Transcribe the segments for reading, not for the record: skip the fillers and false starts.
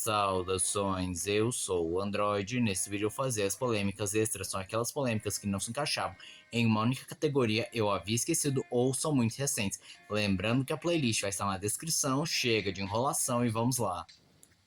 Saudações, eu sou o Android e nesse vídeo eu vou fazer as polêmicas extras, são aquelas polêmicas que não se encaixavam em uma única categoria, eu havia esquecido ou são muito recentes. Lembrando que a playlist vai estar na descrição, chega de enrolação e vamos lá.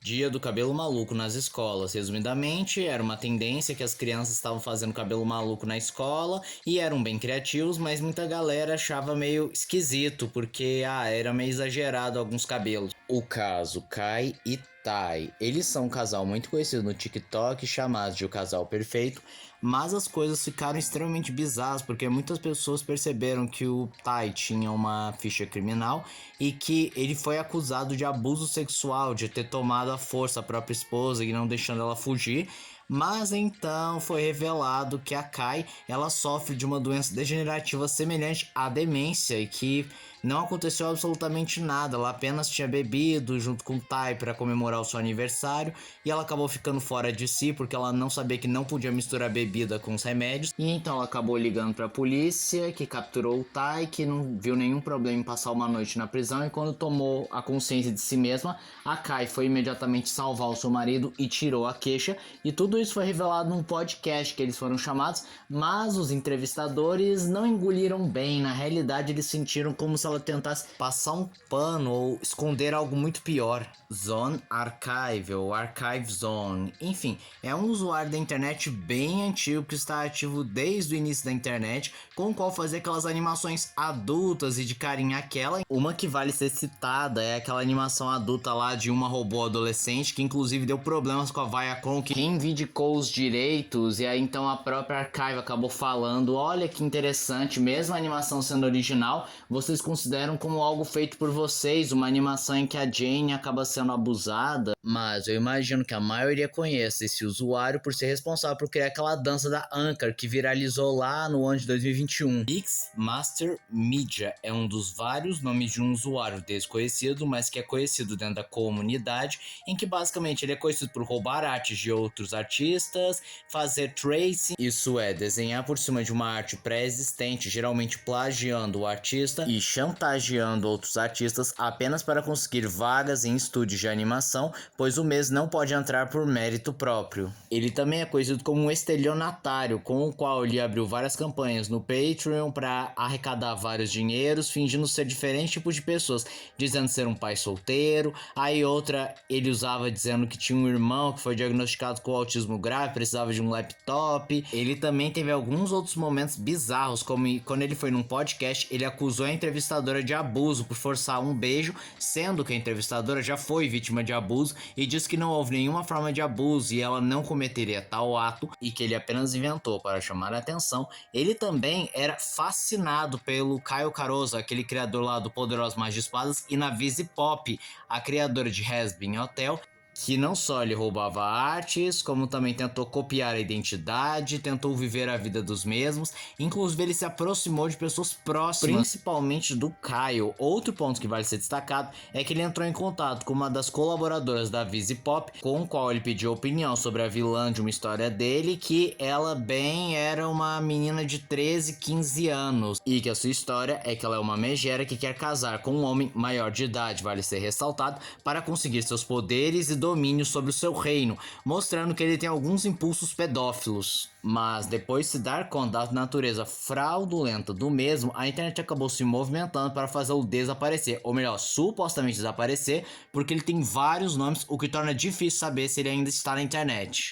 Dia do cabelo maluco nas escolas. Resumidamente, era uma tendência que as crianças estavam fazendo cabelo maluco na escola e eram bem criativos, mas muita galera achava meio esquisito, porque era meio exagerado alguns cabelos. O caso Kai e Tai. Eles são um casal muito conhecido no TikTok, chamado de o casal perfeito, mas as coisas ficaram extremamente bizarras, porque muitas pessoas perceberam que o Tai tinha uma ficha criminal e que ele foi acusado de abuso sexual, de ter tomado à força a própria esposa e não deixando ela fugir. Mas então foi revelado que a Kai, ela sofre de uma doença degenerativa semelhante à demência e que não aconteceu absolutamente nada. Ela apenas tinha bebido junto com o Tai para comemorar o seu aniversário e ela acabou ficando fora de si porque ela não sabia que não podia misturar bebida com os remédios. E então ela acabou ligando para a polícia, que capturou o Tai, que não viu nenhum problema em passar uma noite na prisão, e quando tomou a consciência de si mesma, a Kai foi imediatamente salvar o seu marido e tirou a queixa. E tudo isso foi revelado num podcast que eles foram chamados, mas os entrevistadores não engoliram bem. Na realidade, eles sentiram como se ela tentasse passar um pano ou esconder algo muito pior. Zone Archive ou Archive Zone, enfim, é um usuário da internet bem antigo que está ativo desde o início da internet, com o qual fazia aquelas animações adultas e de carinha aquela. Uma que vale ser citada é aquela animação adulta lá de uma robô adolescente que inclusive deu problemas com a Viacom, que reivindicou os direitos, e aí então a própria Archive acabou falando: olha que interessante, mesmo a animação sendo original, vocês consideram como algo feito por vocês, uma animação em que a Jane acaba sendo abusada. Mas eu imagino que a maioria conheça esse usuário por ser responsável por criar aquela dança da Anchor que viralizou lá no ano de 2021. X Master Media é um dos vários nomes de um usuário desconhecido, mas que é conhecido dentro da comunidade, em que basicamente ele é conhecido por roubar artes de outros artistas, fazer tracing, isso é, desenhar por cima de uma arte pré-existente, geralmente plagiando o artista e chantageando outros artistas apenas para conseguir vagas em estúdios de animação, pois o mesmo não pode entrar por mérito próprio. Ele também é conhecido como um estelionatário, com o qual ele abriu várias campanhas no Patreon para arrecadar vários dinheiros, fingindo ser diferentes tipos de pessoas, dizendo ser um pai solteiro. Aí outra ele usava dizendo que tinha um irmão que foi diagnosticado com autismo grave, precisava de um laptop. Ele também teve alguns outros momentos bizarros, como quando ele foi num podcast, ele acusou a entrevistadora de abuso por forçar um beijo, sendo que a entrevistadora já foi vítima de abuso e disse que não houve nenhuma forma de abuso e ela não cometeria tal ato e que ele apenas inventou para chamar a atenção. Ele também era fascinado pelo Caio Caroso, aquele criador lá do Poderoso Mais de Espadas, e na Visi Pop, a criadora de Has Been Hotel, que não só ele roubava artes, como também tentou copiar a identidade, tentou viver a vida dos mesmos, inclusive ele se aproximou de pessoas próximas, principalmente do Caio. Outro ponto que vale ser destacado é que ele entrou em contato com uma das colaboradoras da Visi Pop, com o qual ele pediu opinião sobre a vilã de uma história dele, que ela bem era uma menina de 13, 15 anos, e que a sua história é que ela é uma megera que quer casar com um homem maior de idade, vale ser ressaltado, para conseguir seus poderes e domínio sobre o seu reino, mostrando que ele tem alguns impulsos pedófilos. Mas depois de se dar conta da natureza fraudulenta do mesmo, a internet acabou se movimentando para fazê-lo desaparecer, ou melhor, supostamente desaparecer, porque ele tem vários nomes, o que torna difícil saber se ele ainda está na internet.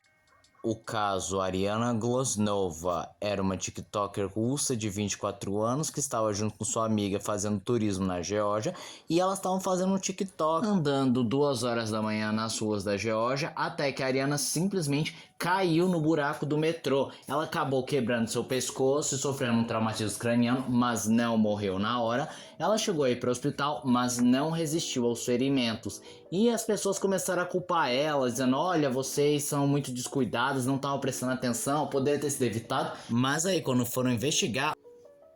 O caso Ariana Glosnova era uma TikToker russa de 24 anos que estava junto com sua amiga fazendo turismo na Geórgia, e elas estavam fazendo um TikTok andando 2 horas da manhã nas ruas da Geórgia, até que a Ariana simplesmente caiu no buraco do metrô. Ela acabou quebrando seu pescoço e sofrendo um traumatismo craniano, mas não morreu na hora. Ela chegou a ir para o hospital, mas não resistiu aos ferimentos. E as pessoas começaram a culpar ela, dizendo: olha, vocês são muito descuidados, não estavam prestando atenção, poderia ter sido evitado. Mas aí quando foram investigar,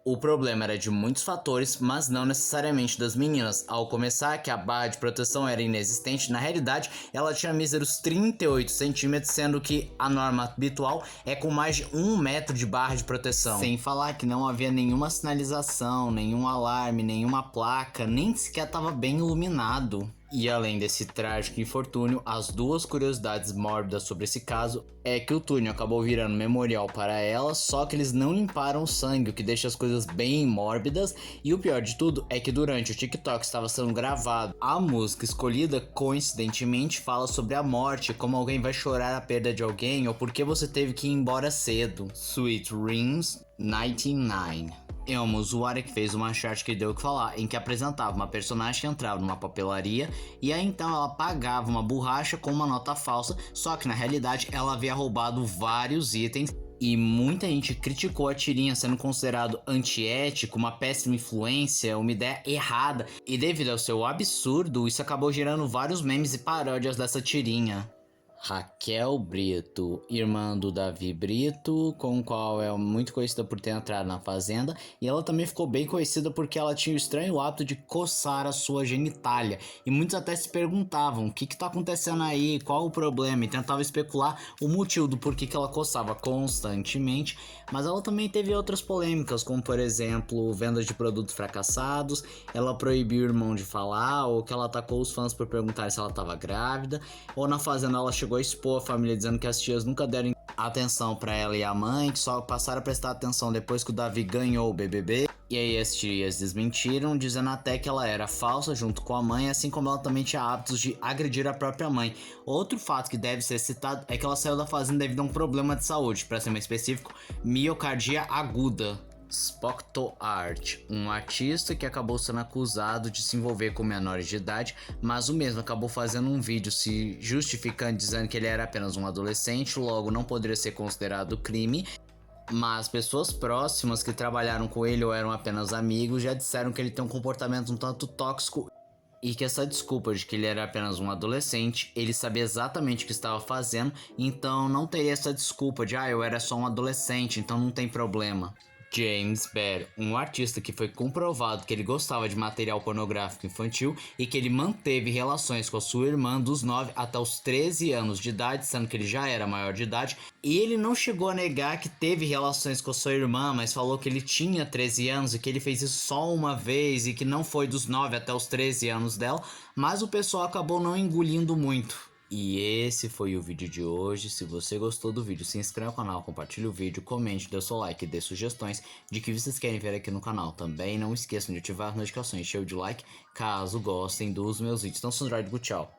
o problema era de muitos fatores, mas não necessariamente das meninas. Ao começar que a barra de proteção era inexistente, na realidade ela tinha míseros 38 centímetros, sendo que a norma habitual é com mais de 1 metro de barra de proteção. Sem falar que não havia nenhuma sinalização, nenhum alarme, nenhuma placa, nem sequer estava bem iluminado. E além desse trágico infortúnio, as duas curiosidades mórbidas sobre esse caso é que o túnel acabou virando memorial para ela, só que eles não limparam o sangue, o que deixa as coisas bem mórbidas. E o pior de tudo é que durante o TikTok estava sendo gravado, a música escolhida coincidentemente fala sobre a morte, como alguém vai chorar a perda de alguém ou porque você teve que ir embora cedo. Sweet Dreams 99. É uma usuária que fez uma chart que deu o que falar, em que apresentava uma personagem que entrava numa papelaria e aí então ela pagava uma borracha com uma nota falsa, só que na realidade ela havia roubado vários itens e muita gente criticou a tirinha sendo considerado antiético, uma péssima influência, uma ideia errada, e devido ao seu absurdo, isso acabou gerando vários memes e paródias dessa tirinha. Raquel Brito, irmã do Davi Brito, com o qual é muito conhecida por ter entrado na Fazenda, e ela também ficou bem conhecida porque ela tinha o estranho hábito de coçar a sua genitália, e muitos até se perguntavam o que tá acontecendo aí, qual o problema, e tentavam especular o motivo do porquê que ela coçava constantemente, mas ela também teve outras polêmicas, como por exemplo, vendas de produtos fracassados, ela proibiu o irmão de falar, ou que ela atacou os fãs por perguntar se ela estava grávida, ou na Fazenda ela chegou a expor a família dizendo que as tias nunca deram atenção pra ela e a mãe, que só passaram a prestar atenção depois que o Davi ganhou o BBB. E aí as tias desmentiram, dizendo até que ela era falsa junto com a mãe, assim como ela também tinha hábitos de agredir a própria mãe. Outro fato que deve ser citado é que ela saiu da Fazenda devido a um problema de saúde, para ser mais específico, miocardia aguda. Spocto Art, um artista que acabou sendo acusado de se envolver com menores de idade, mas o mesmo acabou fazendo um vídeo se justificando, dizendo que ele era apenas um adolescente, logo não poderia ser considerado crime. Mas pessoas próximas que trabalharam com ele ou eram apenas amigos já disseram que ele tem um comportamento um tanto tóxico e que essa desculpa de que ele era apenas um adolescente, ele sabia exatamente o que estava fazendo, então não teria essa desculpa de eu era só um adolescente, então não tem problema. James Bear, um artista que foi comprovado que ele gostava de material pornográfico infantil e que ele manteve relações com a sua irmã dos 9 até os 13 anos de idade, sendo que ele já era maior de idade, e ele não chegou a negar que teve relações com a sua irmã, mas falou que ele tinha 13 anos e que ele fez isso só uma vez e que não foi dos 9 até os 13 anos dela, mas o pessoal acabou não engolindo muito. E esse foi o vídeo de hoje. Se você gostou do vídeo, se inscreva no canal, compartilhe o vídeo, comente, dê seu like e dê sugestões de que vocês querem ver aqui no canal. Também não esqueçam de ativar as notificações, cheio de like, caso gostem dos meus vídeos. Então, Sandroid, tchau.